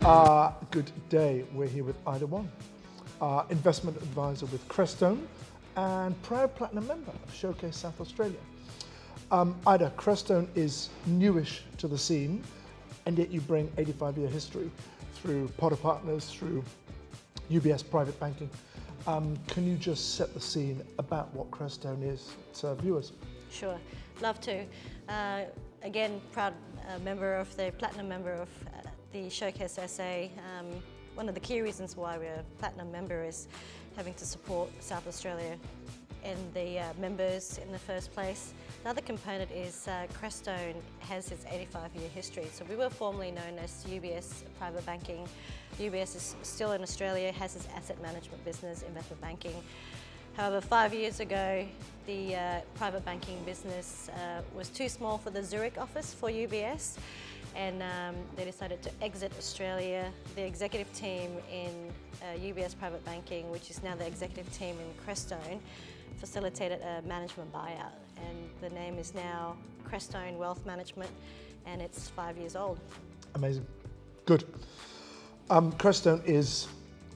Good day. We're here with Ida Wong, investment advisor with Crestone and proud platinum member of Showcase South Australia. Ida, Crestone is newish to the scene, and yet you bring 85-year history through Potter Partners, through UBS Private Banking. Can you just set the scene about what Crestone is to viewers? Sure, love to. Again, proud member of the platinum member of the Showcase SA. One of the key reasons why we're a platinum member is having to support South Australia and the members in the first place. Another component is Crestone has its 85-year history. So we were formerly known as UBS Private Banking. UBS is still in Australia, has its asset management business, investment banking. However, 5 years ago, the private banking business was too small for the Zurich office for UBS, and they decided to exit Australia. The executive team in UBS Private Banking, which is now the executive team in Crestone, facilitated a management buyout, and the name is now Crestone Wealth Management, and it's 5 years old. Amazing. Good. Crestone is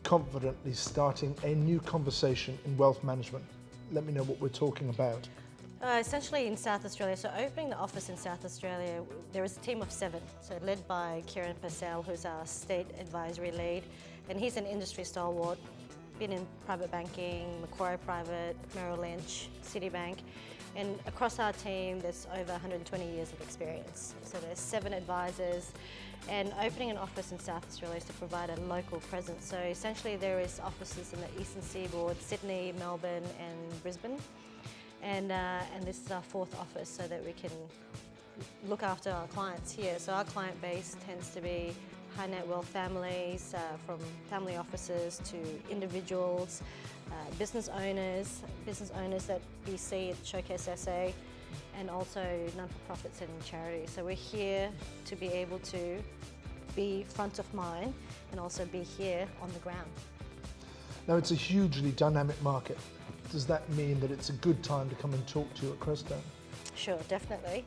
confidently starting a new conversation in wealth management. Let me know what we're talking about. Essentially in South Australia, so opening the office in South Australia, there is a team of 7, so led by Kieran Purcell, who's our state advisory lead, and he's an industry stalwart, been in private banking, Macquarie Private, Merrill Lynch, Citibank, and across our team there's over 120 years of experience. So there's 7 advisors, and opening an office in South Australia is to provide a local presence. So essentially there is offices in the Eastern Seaboard, Sydney, Melbourne and Brisbane. And this is our 4th office so that we can look after our clients here. So our client base tends to be high net wealth families, from family offices to individuals, business owners that we see at Showcase SA, and also non-for-profits and charities. So we're here to be able to be front of mind and also be here on the ground. Now, it's a hugely dynamic market. Does that mean that it's a good time to come and talk to you at Crestone? Sure, definitely.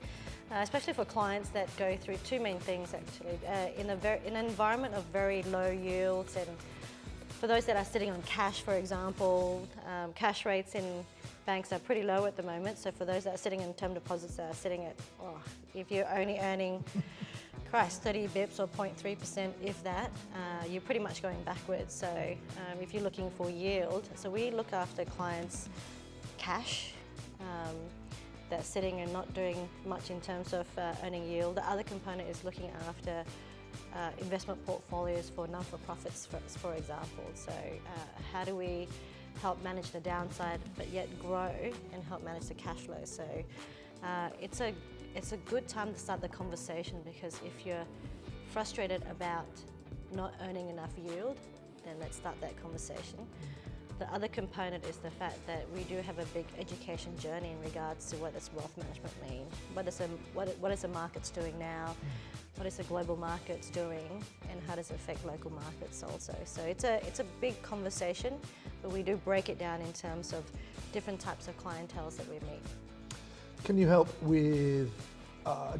Especially for clients that go through 2 main things actually. In an environment of very low yields, and for those that are sitting on cash, for example, cash rates in banks are pretty low at the moment. So for those that are sitting in term deposits that are sitting at, if you're only earning 30 bips or 0.3%, if that, you're pretty much going backwards. So if you're looking for yield, so we look after clients' cash that's sitting and not doing much in terms of earning yield. The other component is looking after investment portfolios for non-for-profits, for example. So how do we help manage the downside but yet grow and help manage the cash flow? So it's a good time to start the conversation, because if you're frustrated about not earning enough yield, then let's start that conversation. The other component is the fact that we do have a big education journey in regards to what does wealth management mean, what is the markets doing now, what is the global markets doing, and how does it affect local markets also. So it's a big conversation, but we do break it down in terms of different types of clienteles that we meet. Can you help with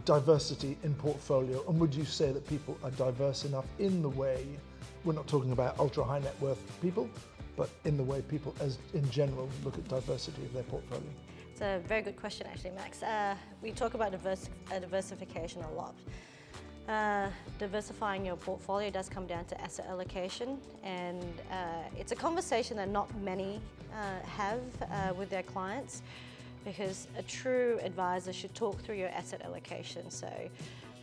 diversity in portfolio? And would you say that people are diverse enough in the way, we're not talking about ultra high net worth people, but in the way people as in general look at diversity of their portfolio? It's a very good question actually, Max. We talk about diversification a lot. Diversifying your portfolio does come down to asset allocation, and it's a conversation that not many have with their clients, because a true advisor should talk through your asset allocation. So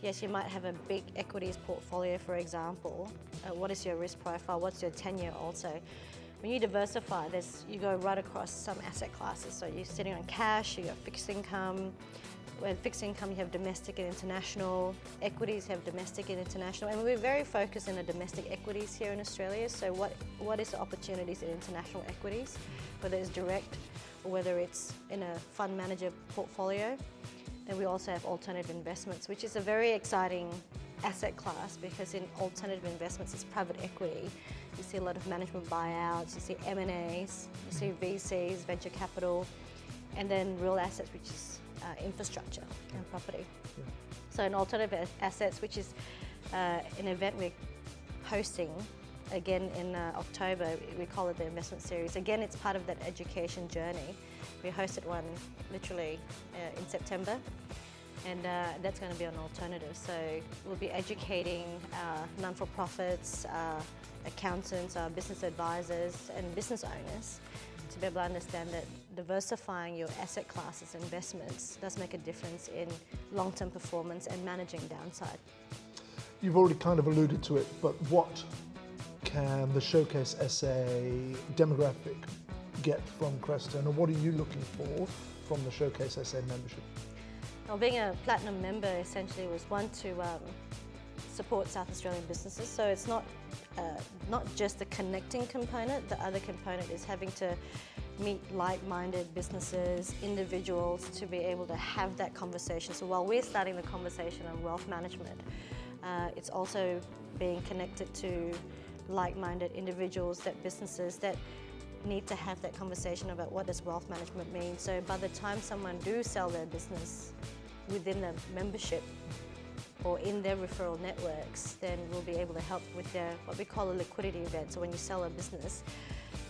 yes, you might have a big equities portfolio, for example. What is your risk profile? What's your tenure also? When you diversify, you go right across some asset classes. So you're sitting on cash, you got fixed income. With fixed income, you have domestic and international. Equities have domestic and international. And we're very focused in the domestic equities here in Australia. So what is the opportunities in international equities, whether it's direct or whether it's in a fund manager portfolio. Then we also have alternative investments, which is a very exciting asset class, because in alternative investments, it's private equity. You see a lot of management buyouts, you see M&As, you see VCs, venture capital, and then real assets, which is infrastructure and property. Yeah. So in alternative assets, which is an event we're hosting again in October. We call it the investment series. Again, it's part of that education journey. We hosted one literally in September, and that's going to be an alternative. So we'll be educating non-for-profits, accountants, business advisors and business owners to be able to understand that diversifying your asset classes and investments does make a difference in long-term performance and managing downside. You've already kind of alluded to it, but what can the Showcase SA demographic get from Crestone, and what are you looking for from the Showcase SA membership? Well, being a platinum member essentially was one to support South Australian businesses. So it's not just the connecting component. The other component is having to meet like-minded businesses, individuals, to be able to have that conversation. So while we're starting the conversation on wealth management, it's also being connected to like-minded individuals, that businesses that need to have that conversation about what does wealth management mean. So by the time someone do sell their business within the membership or in their referral networks, then we'll be able to help with their what we call a liquidity event. So when you sell a business,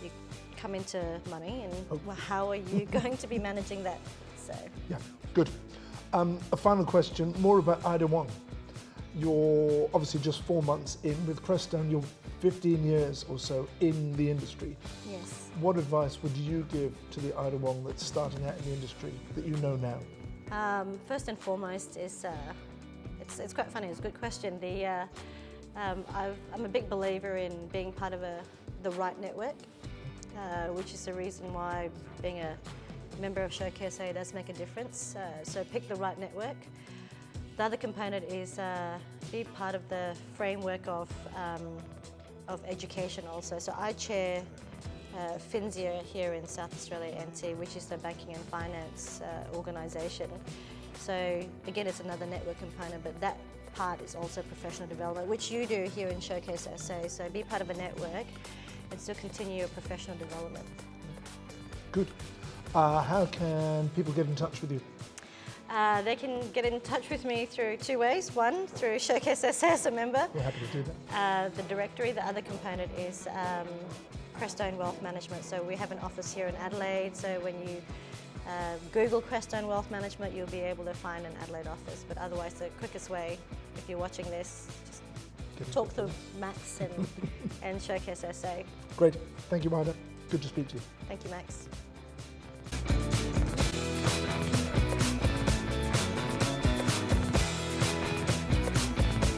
you come into money, and well, how are you going to be managing that? So yeah, good. A final question, more about Ida Wong. You're obviously just 4 months in with Crestone. You're 15 years or so in the industry. yes. What advice would you give to the Ida Wong that's starting out in the industry that you know now? First and foremost is, it's quite funny, it's a good question. I'm a big believer in being part of the right network, which is the reason why being a member of Showcase SA does make a difference. So pick the right network. The other component is be part of the framework of education also. So I chair FinSIA here in South Australia NT, which is the banking and finance organisation. So again, it's another network component, but that part is also professional development, which you do here in Showcase SA. So be part of a network and still continue your professional development. Good. How can people get in touch with you? They can get in touch with me through two ways. One, through Showcase SA as a member. We're happy to do that. The directory. The other component is Crestone Wealth Management. So we have an office here in Adelaide. So when you Google Crestone Wealth Management, you'll be able to find an Adelaide office. But otherwise, the quickest way, if you're watching this, just talk to Max and Showcase SA. Great. Thank you, Ida. Good to speak to you. Thank you, Max.